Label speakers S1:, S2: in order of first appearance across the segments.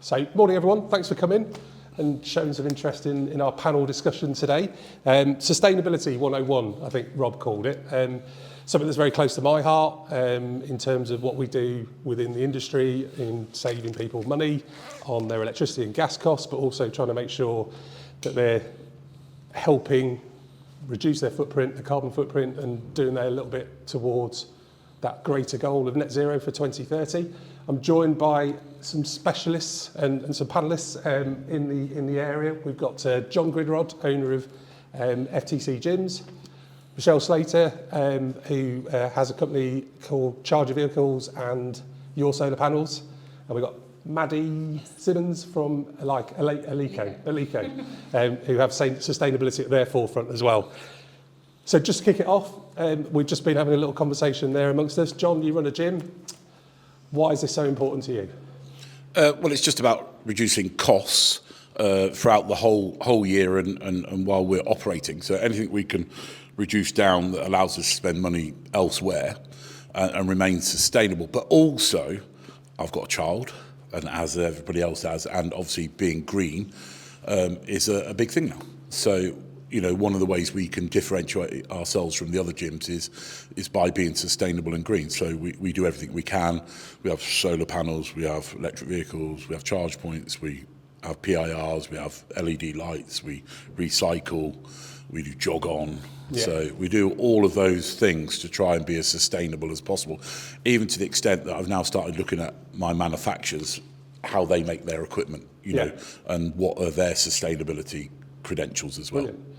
S1: So, morning everyone, thanks for coming and showing some interest in our panel discussion today. Sustainability 101, I think Rob called it. Something that's very close to my heart in terms of what we do within the industry in saving people money on their electricity and gas costs, but also trying to make sure that they're helping reduce their footprint, the carbon footprint, and doing their little bit towards that greater goal of net zero for 2030. I'm joined by some specialists and some panellists in the area. We've got John Gridrod, owner of FTC Gyms, Michelle Slater, who has a company called Charger Vehicles and Your Solar Panels, and we've got Maddie Simmons from Alico, who have sustainability at their forefront as well. So just to kick it off, we've just been having a little conversation there amongst us. John, you run a gym. Why is this so important to you?
S2: Well, it's just about reducing costs throughout the whole year and while we're operating. So anything we can reduce down that allows us to spend money elsewhere and remain sustainable. But also, I've got a child, and as everybody else has, and obviously being green is a big thing now. So, you know, one of the ways we can differentiate ourselves from the other gyms is by being sustainable and green. So we do everything we can. We have solar panels, we have electric vehicles, we have charge points, we have PIRs, we have LED lights, we recycle, we do jog on. Yeah. So we do all of those things to try and be as sustainable as possible, even to the extent that I've now started looking at my manufacturers, how they make their equipment, you know, and what are their sustainability credentials as well.
S1: Brilliant.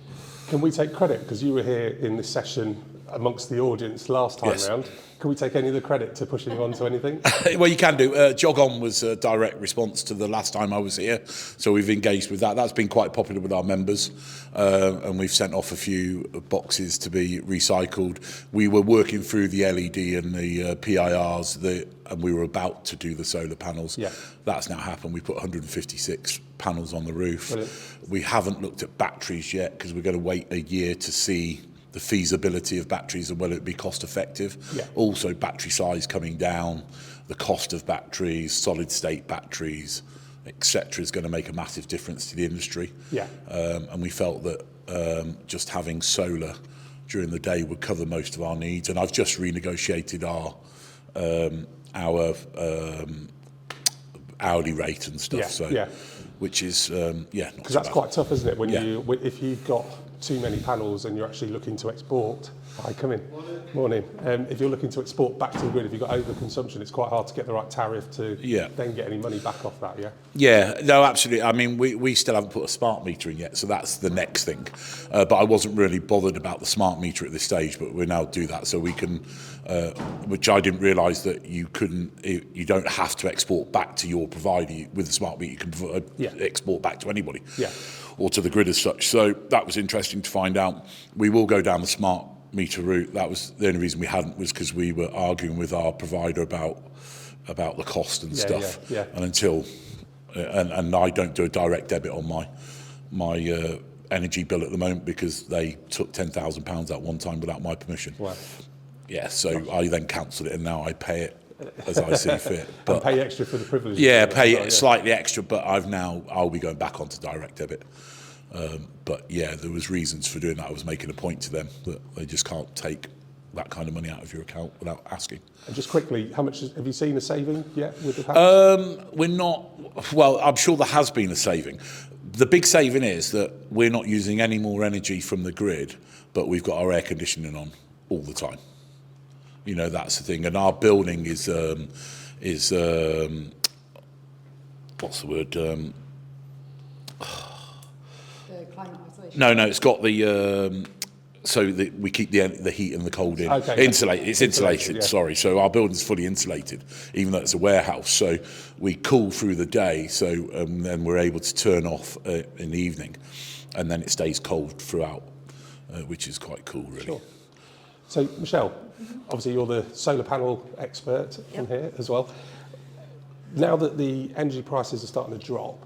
S1: Can we take credit, because you were here in this session amongst the audience last time round? Can we take any of the credit to pushing on to anything?
S2: Well, you can do. Jog On was a direct response to the last time I was here, so we've engaged with that. That's been quite popular with our members, and we've sent off a few boxes to be recycled. We were working through the LED and the PIRs, and we were about to do the solar panels. Yeah. That's now happened. We put 156 panels on the roof. Brilliant. We haven't looked at batteries yet because we're going to wait a year to see the feasibility of batteries and whether it be cost effective. Yeah. Also battery size coming down, the cost of batteries, solid state batteries, etc. is going to make a massive difference to the industry. Yeah. And we felt that just having solar during the day would cover most of our needs. And I've just renegotiated our hourly rate and stuff. Which is
S1: because that's quite tough, isn't it? When if you've got too many panels and you're actually looking to export. Hi, come in. Morning. If you're looking to export back to the grid, if you've got overconsumption, it's quite hard to get the right tariff to then get any money back off that.
S2: Yeah, no, absolutely. I mean, we still haven't put a smart meter in yet, so that's the next thing. But I wasn't really bothered about the smart meter at this stage, but we now do that so we can, which I didn't realise that you don't have to export back to your provider with the smart meter. You can export back to anybody. Yeah. Or to the grid as such. So that was interesting to find out. We will go down the smart meter route. That was the only reason we hadn't, was because we were arguing with our provider about the cost and stuff. Yeah. And until and I don't do a direct debit on my energy bill at the moment because they took £10,000 out one time without my permission. Wow. Yeah. So I then cancelled it and now I pay it as I see fit.
S1: But pay extra for the privilege.
S2: Yeah, pay slightly extra, but I'll be going back onto direct debit. But yeah, there was reasons for doing that. I was making a point to them that they just can't take that kind of money out of your account without asking.
S1: And just quickly, how much have you seen a saving yet with the panels?
S2: We're not. Well, I'm sure there has been a saving. The big saving is that we're not using any more energy from the grid, but we've got our air conditioning on all the time. You know, that's the thing. And our building is what's the word?
S3: The climate isolation.
S2: No, it's got the we keep the heat and the cold in. Okay. Insulated. It's insulated. Sorry. So our building's fully insulated, even though it's a warehouse. So we cool through the day. So then we're able to turn off in the evening, and then it stays cold throughout, which is quite cool, really.
S1: Sure. So, Michelle, obviously you're the solar panel expert in here as well. Now that the energy prices are starting to drop,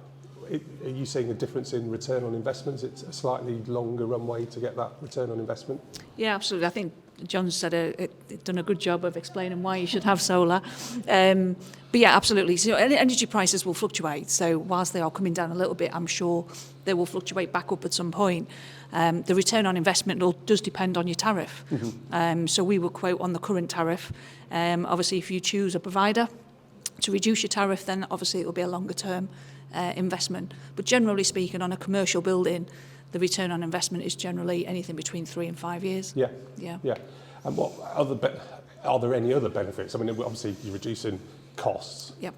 S1: are you seeing a difference in return on investments? It's a slightly longer runway to get that return on investment?
S3: Yeah, absolutely. I think
S4: John's done a good job of explaining why you should have solar. But yeah, absolutely. So energy prices will fluctuate. So whilst they are coming down a little bit, I'm sure they will fluctuate back up at some point. The return on investment does depend on your tariff. So we will quote on the current tariff. Obviously, if you choose a provider to reduce your tariff, then obviously it will be a longer term investment. But generally speaking, on a commercial building, the return on investment is generally anything between 3 and 5 years.
S1: Yeah.
S4: Yeah.
S1: Yeah. And what are there any other benefits? I mean, obviously you're reducing costs.
S4: Yep.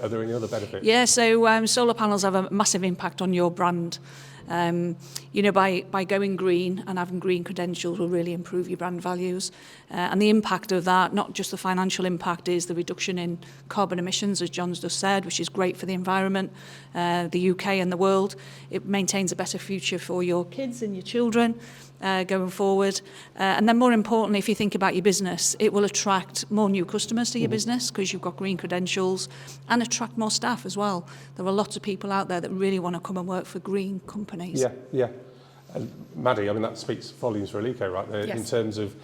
S1: Are there any other benefits?
S4: Yeah, so solar panels have a massive impact on your brand. You know, by going green and having green credentials will really improve your brand values. And the impact of that, not just the financial impact, is the reduction in carbon emissions, as John's just said, which is great for the environment, the UK and the world. It maintains a better future for your kids and your children going forward. And then more importantly, if you think about your business, it will attract more new customers to your business because you've got green credentials, and attract more staff as well. There are lots of people out there that really want to come and work for green companies.
S1: Yeah, yeah. And Maddie, I mean, that speaks volumes for Alico, right?
S3: Yes.
S1: In terms of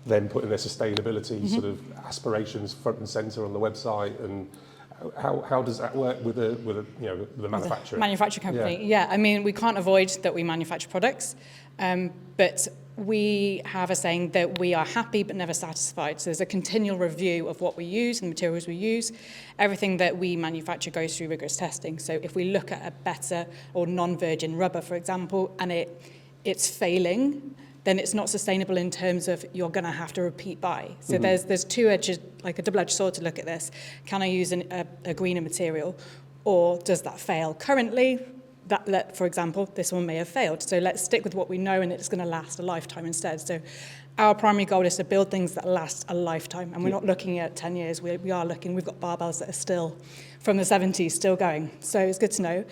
S1: them putting their sustainability sort of aspirations front and centre on the website, and how does that work with the manufacturer?
S5: Manufacturer company, yeah. I mean, we can't avoid that we manufacture products, but we have a saying that we are happy but never satisfied. So there's a continual review of what we use and the materials we use. Everything that we manufacture goes through rigorous testing. So if we look at a better or non-virgin rubber, for example, and it's failing, then it's not sustainable in terms of you're going to have to repeat buy. So there's two edges, like a double-edged sword to look at this. Can I use a greener material, or does that fail? Currently, for example, this one may have failed. So let's stick with what we know, and it's going to last a lifetime instead. So our primary goal is to build things that last a lifetime, and we're not looking at 10 years. We are looking. We've got barbells that are still from the 70s, still going. So it's good to know.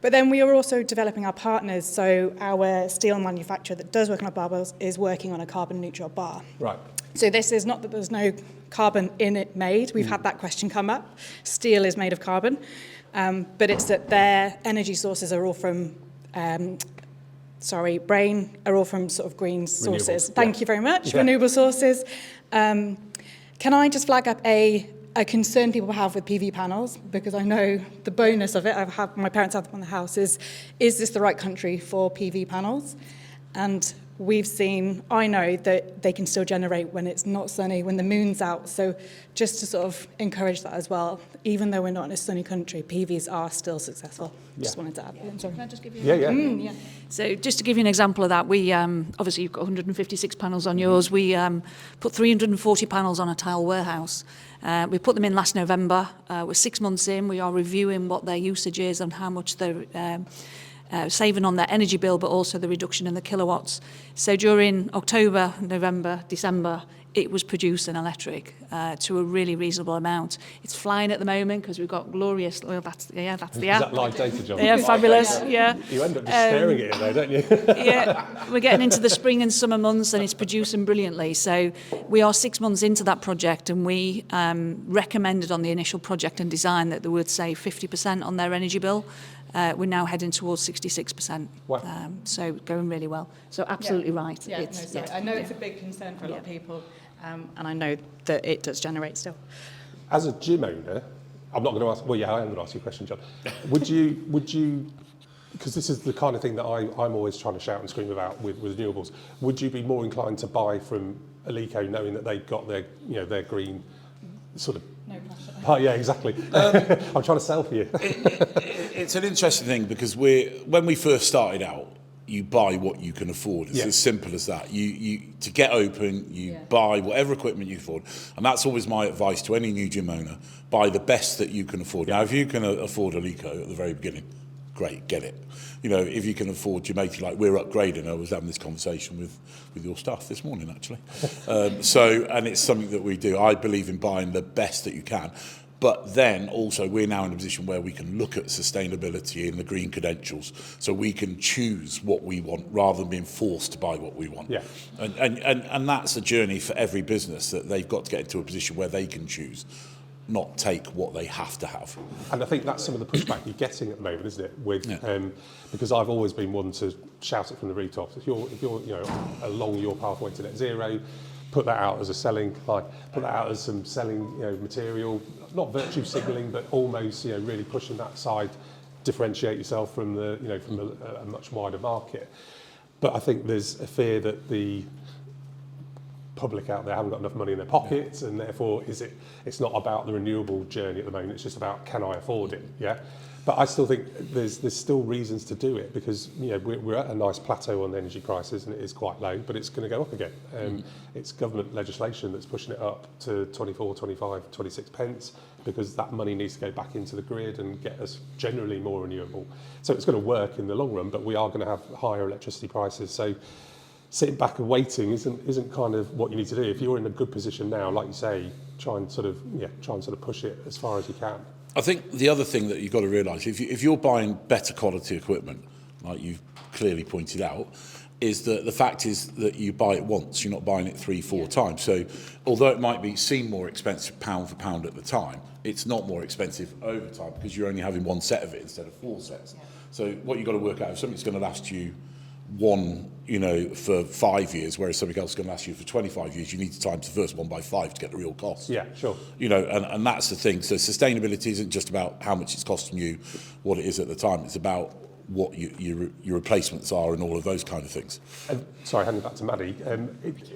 S5: But then we are also developing our partners. So our steel manufacturer that does work on our barbells is working on a carbon neutral bar.
S1: Right.
S5: So this is not that there's no carbon in it made. We've had that question come up. Steel is made of carbon, but it's that their energy sources are all from, brain are all from sort of green sources.
S1: Renewables.
S5: Thank you very much.
S1: Yeah.
S5: Renewable sources. Can I just flag up a concern people have with PV panels, because I know the bonus of it, my parents have them on the house, is this the right country for PV panels? And I know that they can still generate when it's not sunny, when the moon's out. So just to sort of encourage that as well, even though we're not in a sunny country, PVs are still successful.
S1: Yeah.
S5: Just wanted to add. I'm sorry.
S4: Can I just give you
S1: Yeah.
S4: So just to give you an example of that, we obviously you've got 156 panels on yours. We put 340 panels on a tile warehouse. We put them in last November. We're 6 months in. We are reviewing what their usage is and how much they're saving on their energy bill, but also the reduction in the kilowatts. So during October, November, December, it was producing electric to a really reasonable amount. It's flying at the moment because we've got glorious. Well, that's the app.
S1: Is that live data, John?
S4: Yeah, fabulous. Yeah.
S1: You end up just staring at it though, don't you?
S4: Yeah, we're getting into the spring and summer months, and it's producing brilliantly. So we are 6 months into that project, and we recommended on the initial project and design that they would save 50% on their energy bill. We're now heading towards 66%.
S1: Wow.
S4: So going really well. So absolutely right.
S5: Yeah, I know it's a big concern for a lot of people, and I know that it does generate still.
S1: As a gym owner, I'm not going to ask. Well, yeah, I am going to ask you a question, John. Would you? Because this is the kind of thing that I'm always trying to shout and scream about with renewables. Would you be more inclined to buy from Alico, knowing that they've got their green sort of?
S5: No pressure.
S1: Oh yeah, exactly. I'm trying to sell for you.
S2: It's an interesting thing because when we first started out, you buy what you can afford. It's as simple as that. You to get open, you buy whatever equipment you afford, and that's always my advice to any new gym owner: buy the best that you can afford. Now, if you can afford Alico at the very beginning, great, get it. You know, if you can afford Jamaica, like we're upgrading. I was having this conversation with your staff this morning, actually. And it's something that we do. I believe in buying the best that you can. But then also we're now in a position where we can look at sustainability and the green credentials, so we can choose what we want rather than being forced to buy what we want.
S1: Yeah.
S2: And that's a journey for every business, that they've got to get into a position where they can choose, not take what they have to have.
S1: And I think that's some of the pushback you're getting at the moment, isn't it? Because I've always been one to shout it from the rooftops. If you're along your pathway to net zero, put that out as a selling, like put that out as some selling, material, not virtue signalling, but almost, really pushing that side, differentiate yourself from from a much wider market. But I think there's a fear that the public out there haven't got enough money in their pockets, and therefore it's not about the renewable journey at the moment, it's just about, can I afford it? Yeah. But I still think there's still reasons to do it, because we're at a nice plateau on the energy prices, and it is quite low, but it's going to go up again. It's government legislation that's pushing it up to 24, 25, 26 pence, because that money needs to go back into the grid and get us generally more renewable. So it's going to work in the long run, but we are going to have higher electricity prices. So sitting back and waiting isn't kind of what you need to do. If you're in a good position now, like you say, try and sort of push it as far as you can.
S2: I think the other thing that you've got to realise, if you're buying better quality equipment, like you've clearly pointed out, is that the fact is that you buy it once, you're not buying it 3-4 times. So although it might seem more expensive pound for pound at the time, it's not more expensive over time, because you're only having one set of it instead of 4 sets. So what you've got to work out, if something's going to last you for 5 years, whereas something else is going to last you for 25 years, you need to times the first one by 5 to get the real cost.
S1: Yeah, sure.
S2: And that's the thing. So sustainability isn't just about how much it's costing you, what it is at the time. It's about what your replacements are and all of those kind of things.
S1: Sorry, handing back to Maddie.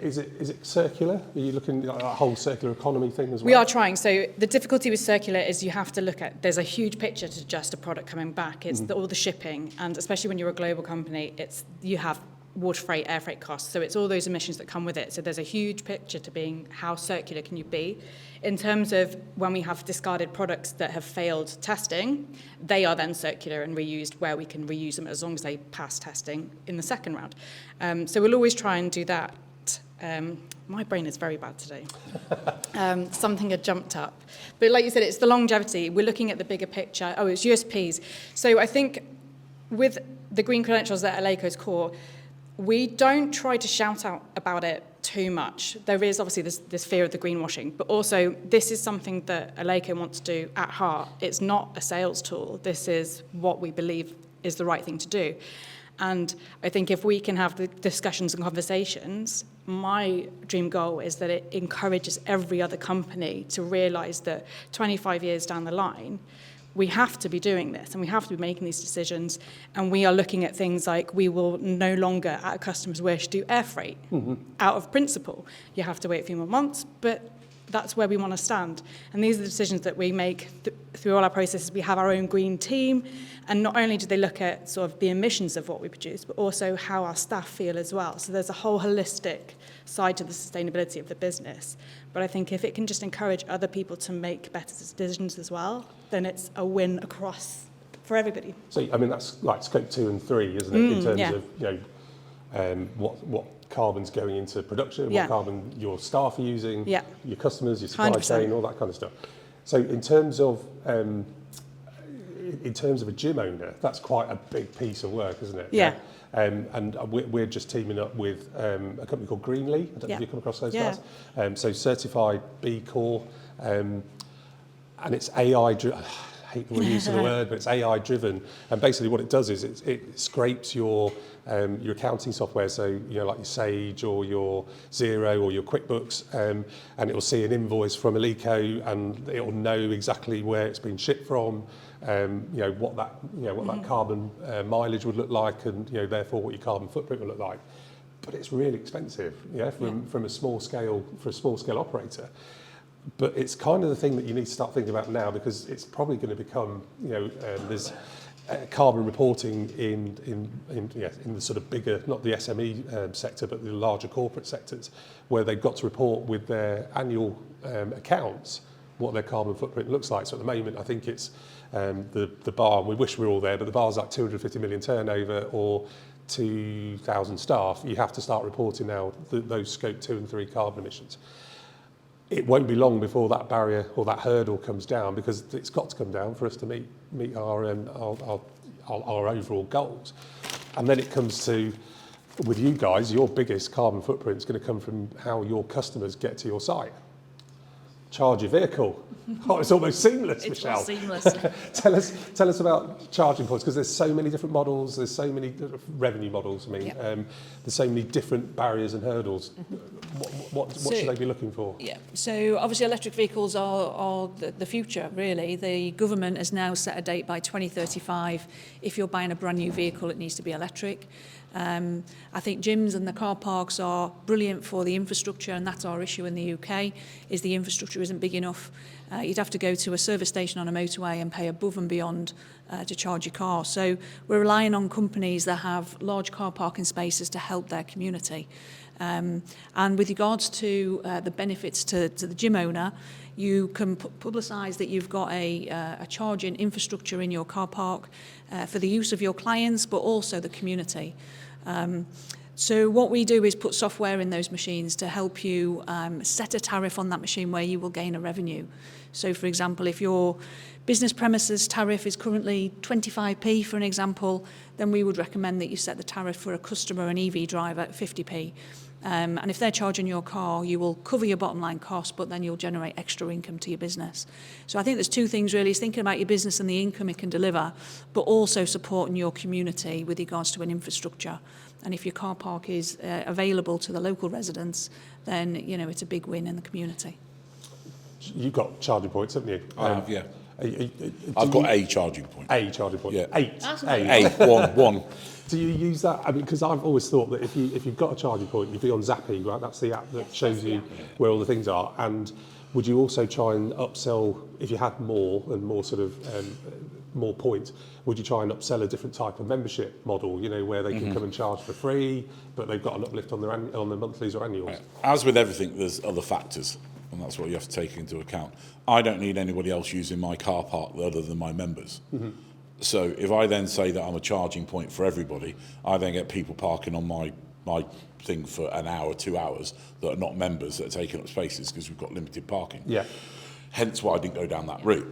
S1: Is it circular? Are you looking at that whole circular economy thing as well?
S5: We are trying. So the difficulty with circular is you have to look at, there's a huge picture to just a product coming back. It's all the shipping, and especially when you're a global company, you have water freight, air freight costs. So it's all those emissions that come with it. So there's a huge picture to being how circular can you be. In terms of when we have discarded products that have failed testing, they are then circular and reused where we can reuse them as long as they pass testing in the second round. So we'll always try and do that. My brain is very bad today. Something had jumped up. But like you said, it's the longevity. We're looking at the bigger picture. Oh, it's USPs. So I think with the green credentials at Alaco's core, we don't try to shout out about it too much. There is obviously this fear of the greenwashing, but also this is something that Alaco wants to do at heart. It's not a sales tool. This is what we believe is the right thing to do. And I think if we can have the discussions and conversations, my dream goal is that it encourages every other company to realise that 25 years down the line, we have to be doing this, and we have to be making these decisions, and we are looking at things like we will no longer, at a customer's wish, do air freight out of principle. You have to wait a few more months, but that's where we want to stand. And these are the decisions that we make through all our processes. We have our own green team, and not only do they look at sort of the emissions of what we produce, but also how our staff feel as well. So there's a whole holistic side to the sustainability of the business. But I think if it can just encourage other people to make better decisions as well, then it's a win across for everybody.
S1: So, I mean, that's like scope 2 and 3, isn't it? In terms of, what carbon's going into production, what carbon your staff are using, your customers, your supply
S5: 100%.
S1: chain, all that kind of stuff. So in terms of a gym owner, that's quite a big piece of work, isn't it?
S5: Yeah.
S1: And we're just teaming up with a company called Greenly. I don't know if you've come across those guys. So certified B Corp, and it's AI driven. I hate the use of the word, but it's AI driven. And basically what it does is it scrapes your accounting software, so like your Sage or your Xero or your QuickBooks, and it will see an invoice from Alaco, and it will know exactly where it's been shipped from, what that carbon mileage would look like, and therefore what your carbon footprint would look like. But it's really expensive, from a small scale operator. But it's kind of the thing that you need to start thinking about now, because it's probably going to become, there's carbon reporting in the sort of bigger, not the SME sector, but the larger corporate sectors, where they've got to report with their annual accounts what their carbon footprint looks like. So at the moment, I think it's the bar, and we wish we were all there, but the bar's like 250 million turnover or 2,000 staff. You have to start reporting now those scope 2 and 3 carbon emissions. It won't be long before that barrier or that hurdle comes down, because it's got to come down for us to meet our overall goals. And then it comes to, with you guys, your biggest carbon footprint is going to come from how your customers get to your site. charge your vehicle. Oh, it's almost seamless,
S4: It's
S1: Michelle.
S4: seamless.
S1: Tell us about charging points, because there's so many different models, there's so many revenue models,
S4: Yep.
S1: there's so many different barriers and hurdles. What should they be looking for?
S4: Yeah, so obviously electric vehicles are the future, really. The government has now set a date by 2035. If you're buying a brand new vehicle, it needs to be electric. I think gyms and the car parks are brilliant for the infrastructure, and that's our issue in the UK, is the infrastructure isn't big enough. You'd have to go to a service station on a motorway and pay above and beyond to charge your car. So we're relying on companies that have large car parking spaces to help their community. And with regards to the benefits to the gym owner, you can publicise that you've got a charging infrastructure in your car park for the use of your clients, but also the community. So what we do is put software in those machines to help you set a tariff on that machine where you will gain a revenue. So, for example, if your business premises tariff is currently 25p, for an example, then we would recommend that you set the tariff for a customer, an EV driver, at 50p. And if they're charging your car, you will cover your bottom line costs, but then you'll generate extra income to your business. So I think there's two things really, is thinking about your business and the income it can deliver, but also supporting your community with regards to an infrastructure. And if your car park is available to the local residents, then, you know, it's a big win in the community.
S1: You've got charging points, haven't you?
S2: I have, yeah. I've got a charging point.
S1: A charging point.
S2: Yeah.
S1: 8.
S4: That's
S2: One.
S1: Do you use that? I mean, because I've always thought that if you've got a charging point, you'd be on Zappy, right? That's the app that shows you where all the things are. And would you also try and upsell, if you had more and more sort of more points, would you try and upsell a different type of membership model? You know, where they can come and charge for free, but they've got an uplift on their monthlies or annuals.
S2: As with everything, there's other factors, and that's what you have to take into account. I don't need anybody else using my car park other than my members. So if I then say that I'm a charging point for everybody, I then get people parking on my thing for an hour, 2 hours, that are not members, that are taking up spaces because we've got limited parking.
S1: Yeah.
S2: Hence why I didn't go down that route.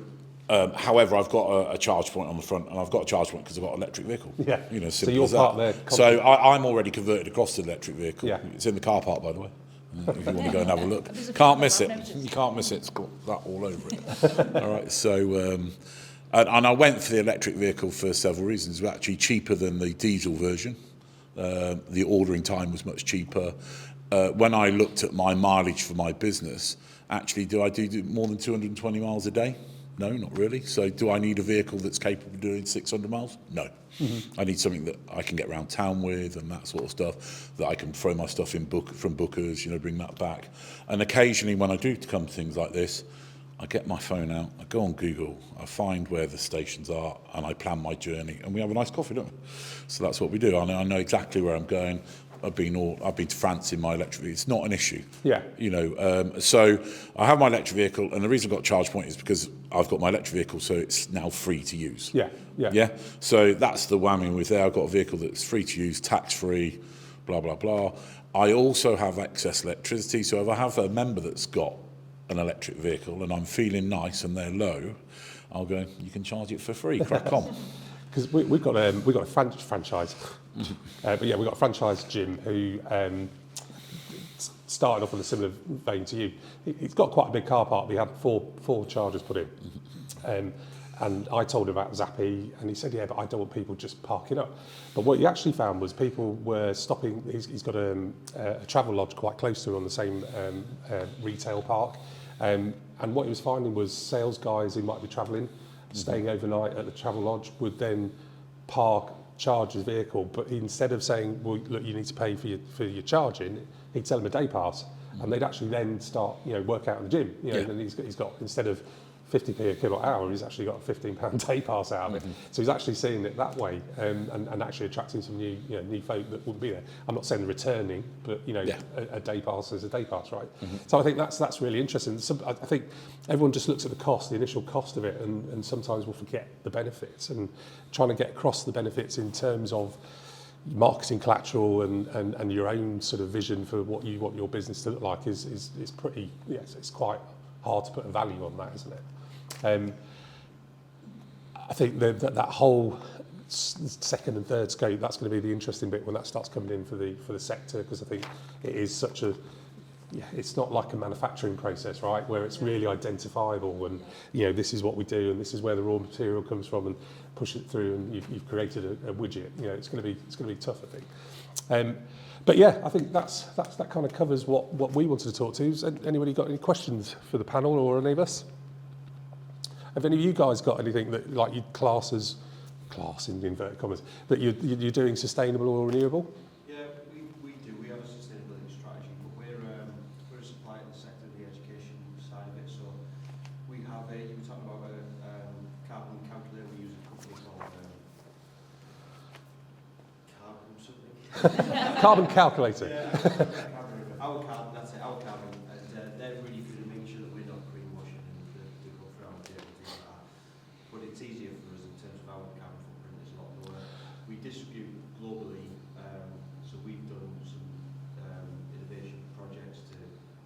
S2: However, I've got a charge point on the front, and I've got a charge point because I've got an electric vehicle.
S1: Yeah.
S2: You know,
S1: So
S2: simple
S1: you're
S2: as that.
S1: part there.
S2: So I'm already converted across to the electric vehicle.
S1: Yeah.
S2: It's in the car park, by the way. If you want to go and have a look. Can't miss it. You can't miss it. It's got that all over it. All right. So, and I went for the electric vehicle for several reasons. It was actually cheaper than the diesel version. The ordering time was much cheaper. When I looked at my mileage for my business, actually, do I do more than 220 miles a day? No, not really. So do I need a vehicle that's capable of doing 600 miles? No. I need something that I can get around town with and that sort of stuff, that I can throw my stuff in from Booker's, you know, bring that back. And occasionally when I do come to things like this, I get my phone out, I go on Google, I find where the stations are, and I plan my journey, and we have a nice coffee, don't we? So that's what we do. I know exactly where I'm going. I've been to France in my electric vehicle. It's not an issue. Yeah. You know, so I have my electric vehicle, and the reason I've got charge point is because I've got my electric vehicle, so it's now free to use. Yeah. So that's the whammy with there. I've got a vehicle that's free to use, tax-free, blah, blah, blah. I also have excess electricity, so if I have a member that's got an electric vehicle and I'm feeling nice and they're low, I'll go, you can charge it for free, crack on.
S1: Because we've got a franchise, but yeah, we've got a franchise gym who started off in a similar vein to you. It's got quite a big car park. We had four chargers put in, and I told him about Zappy, and he said, yeah, but I don't want people just parking up. But what he actually found was people were stopping. He's got a travel lodge quite close to him on the same retail park, and what he was finding was sales guys who might be travelling, staying overnight at the travel lodge, would then charge his vehicle, but instead of saying, well, look, you need to pay for your charging, he'd sell them a day pass, and they'd actually then start, you know, work out in the gym. You know, and he's got instead of 50p a kilowatt hour, he's actually got a £15 day pass out of it. So he's actually seeing it that way, and actually attracting some new folk that wouldn't be there. I'm not saying returning, but you know, a day pass is a day pass, right? So I think that's really interesting. I think everyone just looks at the cost, the initial cost of it, and sometimes will forget the benefits. And trying to get across the benefits in terms of marketing collateral and your own sort of vision for what you want your business to look like is pretty. Yes, it's quite hard to put a value on that, isn't it? I think that whole second and third scope, that's going to be the interesting bit when that starts coming in for the sector, because I think it is such a it's not like a manufacturing process, right, where it's really identifiable and, this is what we do and this is where the raw material comes from and push it through and you've created a widget. It's going to be tough, I think. But yeah, I think that kind of covers what we wanted to talk to. Has anybody got any questions for the panel or any of us? Have any of you guys got anything that like you'd class in the inverted commas, that you're doing sustainable or renewable?
S6: Yeah, we do. We have a sustainability strategy, but we're a supplier in the sector of the education side of it. So we have you were talking about a carbon calculator. We use a company called carbon something.
S1: Carbon calculator.
S6: Yeah, our carbon. That's it. Our carbon, and they're really good at making sure that we're not greenwashing and they go through our data and things like that. But it's easier for us in terms of our carbon footprint. It's a lot lower. We distribute globally, so we've done some innovation projects to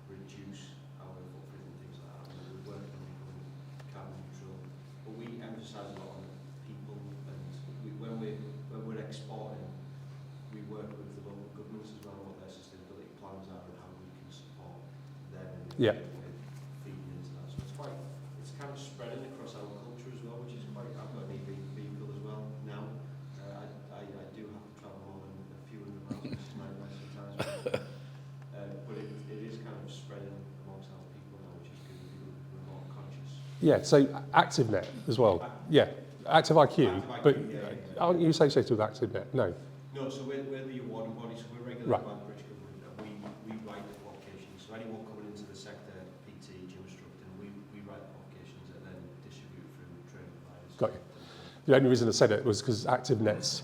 S6: reduce our footprint and things like that. We're working on becoming carbon neutral, but we emphasise a lot on people, and when we're exporting, we work with the local governments as well, what their sustainability plans are and how we can support them in feeding into that. So it's kind of spreading across our culture as well, which is quite. I've got an EV vehicle as well now. I do have to travel more than a few hundred miles, which is nightmare sometimes. But it is kind of spreading amongst our people now, which is good. We're more conscious.
S1: Yeah, so ActiveNet as well. Yeah, Active IQ, but aren't you associated with ActiveNet? No.
S6: No, so we're the awarding body, so we're regulated
S1: Right.
S6: by the British government, and we write the qualifications. So anyone coming into the sector, PT, gym instructor, we write the qualifications and then distribute through training providers.
S1: Got you. The only reason I said it was because ActiveNet's,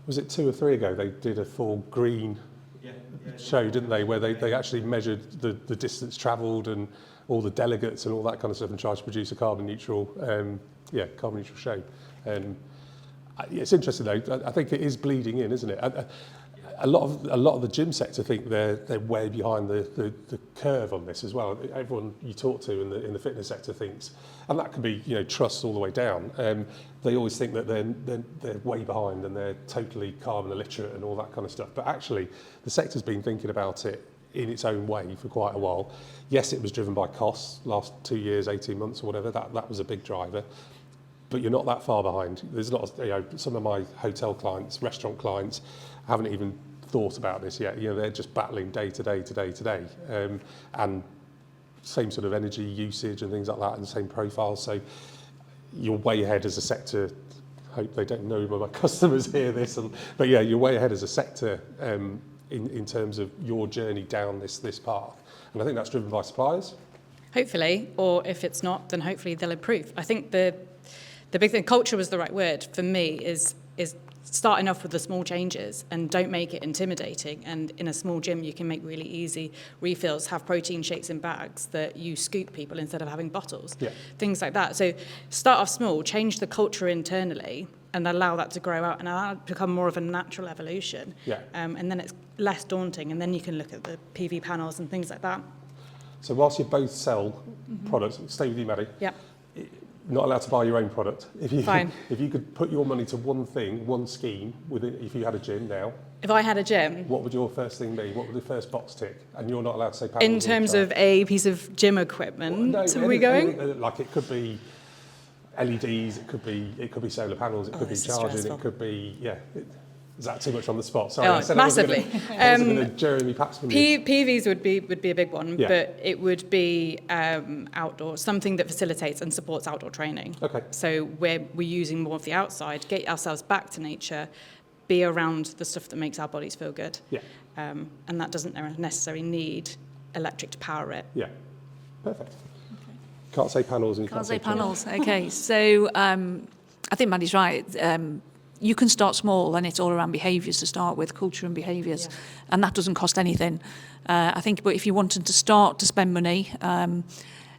S1: was it 2 or 3 ago, they did a full green show, didn't they, where they actually measured the distance travelled and all the delegates and all that kind of stuff and tried to produce a carbon neutral show. It's interesting though. I think it is bleeding in, isn't it? A lot of the gym sector think they're way behind the curve on this as well. Everyone you talk to in the fitness sector thinks, and that could be trusts all the way down. They always think that they're way behind and they're totally carbon illiterate and all that kind of stuff. But actually, the sector's been thinking about it in its own way for quite a while. Yes, it was driven by costs last 2 years, 18 months or whatever. That was a big driver. But you're not that far behind. There's not, some of my hotel clients, restaurant clients, haven't even thought about this yet. They're just battling day to day, and same sort of energy usage and things like that, and the same profiles. So you're way ahead as a sector. Hope they don't know my customers hear this, but yeah, you're way ahead as a sector in terms of your journey down this path. And I think that's driven by suppliers.
S5: Hopefully, or if it's not, then hopefully they'll improve. I think the big thing, culture was the right word for me, is starting off with the small changes and don't make it intimidating. And in a small gym, you can make really easy refills, have protein shakes in bags that you scoop people instead of having bottles, things like that. So start off small, change the culture internally and allow that to grow out and allow it to become more of a natural evolution. And then it's less daunting. And then you can look at the PV panels and things like that.
S1: So whilst you both sell products, stay with you, Maddie. Not allowed to buy your own product. If you could put your money to one thing, one scheme, if you had a gym now.
S5: If I had a gym.
S1: What would your first thing be? What would the first box tick? And you're not allowed to say panels.
S5: In terms of a piece of gym equipment, are we going?
S1: Like it could be LEDs, it could be solar panels, it could be charging,
S5: stressful.
S1: it could be, Is that too much on the spot? Sorry,
S5: Oh,
S1: I said
S5: massively.
S1: I wasn't going to Jeremy Paxman.
S5: PVs would be a big one, but it would be outdoor, something that facilitates and supports outdoor training.
S1: Okay.
S5: So we're using more of the outside, get ourselves back to nature, be around the stuff that makes our bodies feel good. And that doesn't necessarily need electric to power it.
S1: Yeah, perfect. Can't say panels and you
S4: Can't say panels. Okay, so I think Maddie's right. You can start small and it's all around behaviours to start with, culture and behaviours, and that doesn't cost anything. I think, but if you wanted to start to spend money,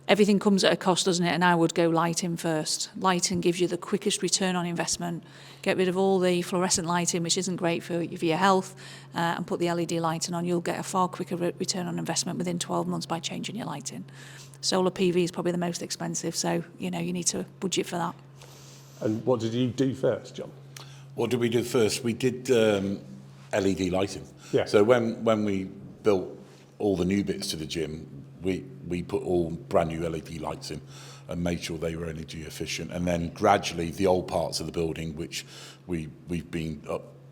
S4: everything comes at a cost, doesn't it? And I would go lighting first. Lighting gives you the quickest return on investment. Get rid of all the fluorescent lighting, which isn't great for your health, and put the LED lighting on. You'll get a far quicker return on investment within 12 months by changing your lighting. Solar PV is probably the most expensive, so you need to budget for that.
S1: And what did you do first, John?
S2: What did we do first? We did LED lighting.
S1: Yeah.
S2: So when we built all the new bits to the gym, we put all brand new LED lights in and made sure they were energy efficient. And then gradually the old parts of the building, which we've been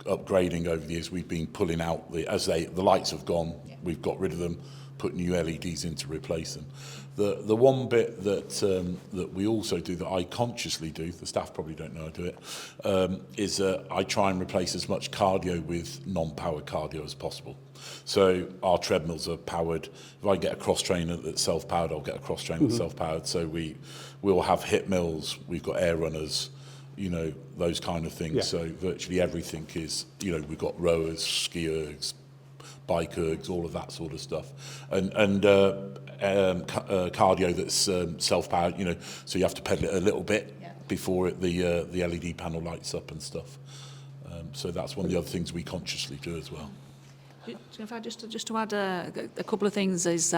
S2: upgrading over the years, we've been pulling out the lights have gone, we've got rid of them, put new LEDs in to replace them. The one bit that we also do, that I consciously do, the staff probably don't know I do it, is I try and replace as much cardio with non-powered cardio as possible. So our treadmills are powered. If I get a cross trainer that's self-powered, I'll get a cross trainer that's self-powered. So we'll have hip mills, we've got air runners, you know, those kind of things. So virtually everything is, you know, we've got rowers, ski ergs, bike ergs, all of that sort of stuff, and cardio that's self-powered, you know, so you have to pedal it a little bit before the LED panel lights up and stuff. So that's one of the other things we consciously do as well.
S4: If I just to add a couple of things is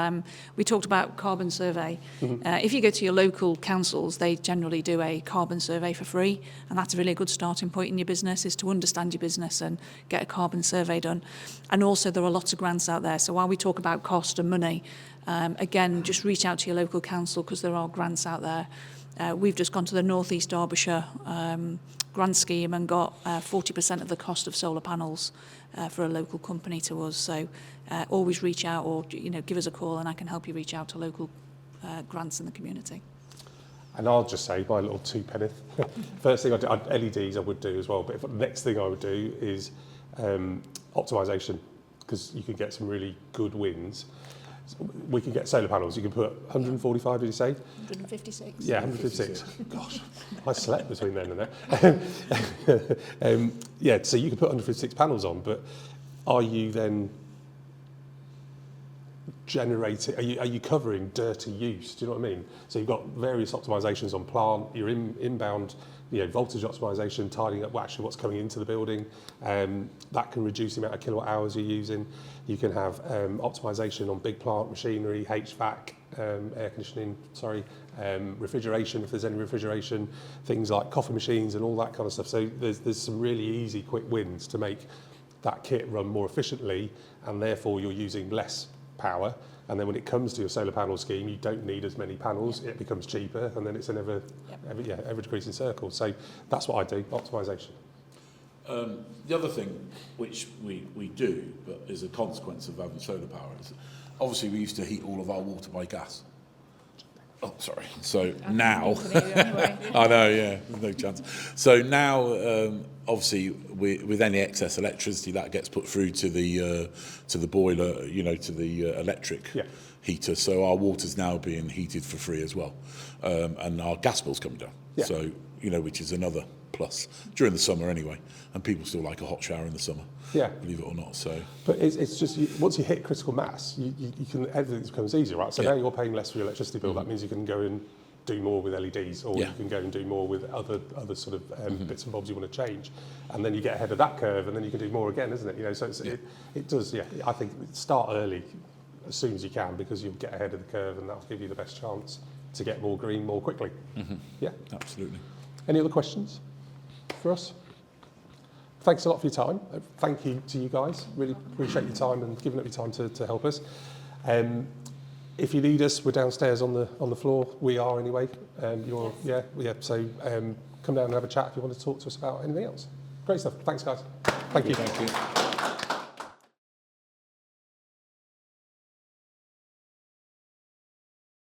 S4: we talked about carbon survey. If you go to your local councils, they generally do a carbon survey for free, and that's a really good starting point in your business, is to understand your business and get a carbon survey done. And also there are lots of grants out there, so while we talk about cost and money, again, just reach out to your local council because there are grants out there. We've just gone to the North East Derbyshire grant scheme and got 40% of the cost of solar panels for a local company to us. So always reach out, or give us a call and I can help you reach out to local grants in the community.
S1: And I'll just say my little two-penneth. First thing LEDs I would do as well, but the next thing I would do is optimisation, because you can get some really good wins. We can get solar panels. You can put 145, did you say?
S4: 156.
S1: Yeah, 156. Gosh, I slept between then and there. Yeah, so you can put 156 panels on, but are you then generating, are you covering dirty use? Do you know what I mean? So you've got various optimisations on plant, your inbound, voltage optimisation, tidying up actually what's coming into the building. That can reduce the amount of kilowatt hours you're using. You can have optimisation on big plant machinery, HVAC, air conditioning, refrigeration, if there's any refrigeration, things like coffee machines and all that kind of stuff. So there's some really easy, quick wins to make that kit run more efficiently, and therefore you're using less power. And then when it comes to your solar panel scheme, you don't need as many panels, it becomes cheaper, and then it's an ever decreasing circle. So that's what I do, optimisation.
S2: The other thing which we do, but is a consequence of having solar power, is obviously we used to heat all of our water by gas. Oh, sorry. So now, I know, yeah, no chance. So now, obviously, with any excess electricity, that gets put through to the boiler, to the electric heater. So our water's now being heated for free as well, and our gas bill's coming down. Yeah. So which is another plus during the summer anyway, and people still like a hot shower in the summer. Yeah, believe it or not. So,
S1: but it's just once you hit critical mass, you can, everything becomes easier, right? So now you're paying less for your electricity bill. That means you can go and do more with LEDs, or you can go and do more with other sort of bits and bobs you want to change, and then you get ahead of that curve, and then you can do more again, isn't it? So it does. Yeah, I think start early, as soon as you can, because you'll get ahead of the curve, and that'll give you the best chance to get more green more quickly. Yeah,
S2: absolutely.
S1: Any other questions for us? Thanks a lot for your time. Thank you to you guys. Really appreciate your time and giving up your time to help us. If you need us, we're downstairs on the floor. We are anyway. So come down and have a chat if you want to talk to us about anything else. Great stuff. Thanks, guys. Thank you.
S2: Thank you.